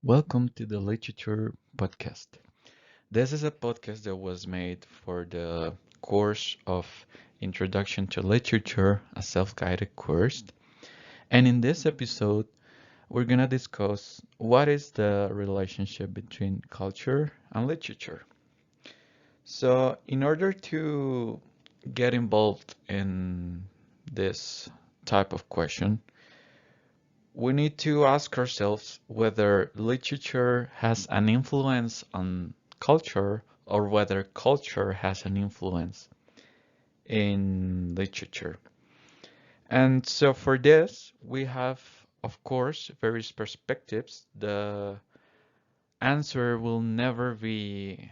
Welcome to the Literature Podcast. This is a podcast that was made for the course of Introduction to Literature, a self-guided course. And in this episode, we're going to discuss what is the relationship between culture and literature. So, in order to get involved in this type of question, we need to ask ourselves whether literature has an influence on culture or whether culture has an influence in literature. And so for this, we have, of course, various perspectives. The answer will never be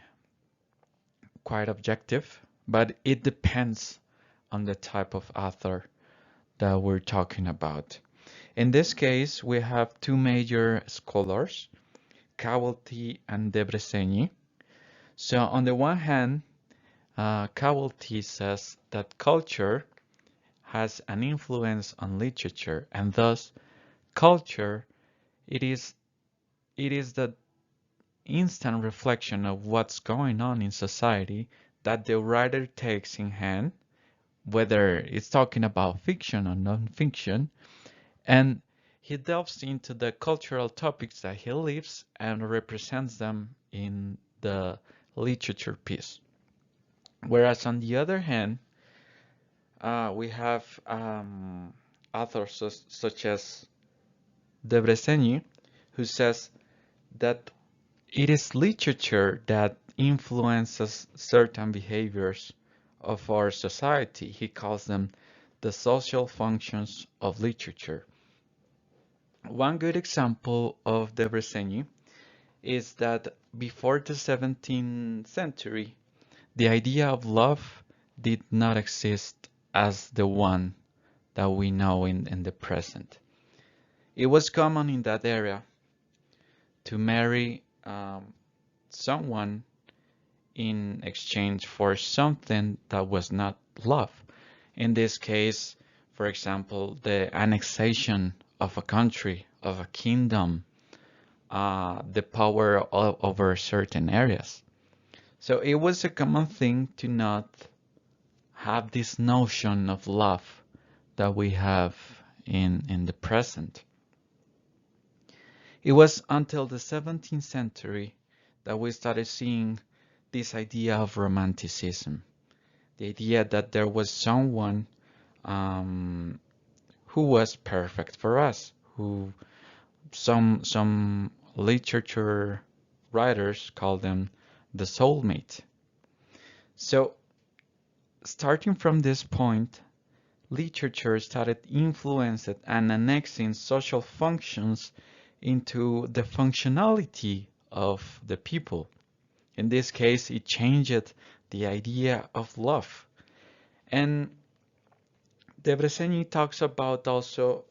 quite objective, but it depends on the type of author that we're talking about. In this case, we have two major scholars, Kawalti and Debreceni. So on the one hand, Kawalti says that culture has an influence on literature, and thus culture it is it is the instant reflection of what's going on in society that the writer takes in hand, whether it's talking about fiction or non-fiction, and he delves into the cultural topics that he lives and represents them in the literature piece. Whereas on the other hand, we have authors such as Debreceni, who says that it is literature that influences certain behaviors of our society. He calls them the social functions of literature. One good example of Debreceni is that before the 17th century, the idea of love did not exist as the one that we know in the present. It was common in that area to marry someone in exchange for something that was not love. In this case, for example, the annexation of a country, of a kingdom, the power over certain areas. So it was a common thing to not have this notion of love that we have in the present. It was until the 17th century that we started seeing this idea of Romanticism, the idea that there was someone who was perfect for us, who some literature writers call them the soulmate. So starting from this point, literature started influencing and annexing social functions into the functionality of the people. In this case, it changed the idea of love. And Debreceni talks about also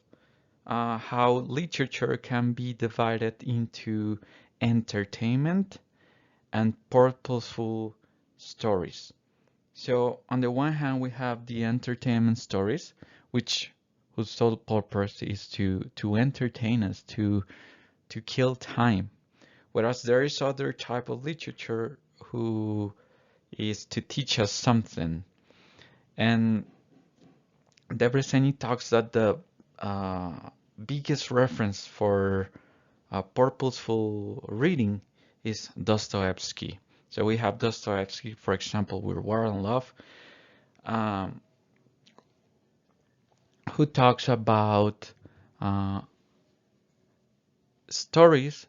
how literature can be divided into entertainment and purposeful stories. So on the one hand, we have the entertainment stories, whose sole purpose is to entertain us, to kill time. Whereas there is other type of literature who is to teach us something. And Debreceni talks that the biggest reference for purposeful reading is Dostoevsky. So we have Dostoevsky, for example, with War and Love, um, who talks about uh, stories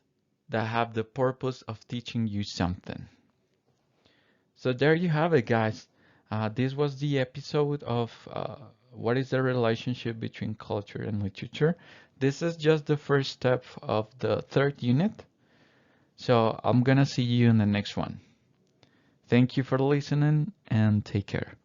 that have the purpose of teaching you something. So there you have it, guys. This was the episode of what is the relationship between culture and literature. This is just the first step of the third unit. So I'm gonna see you in the next one. Thank you for listening and take care.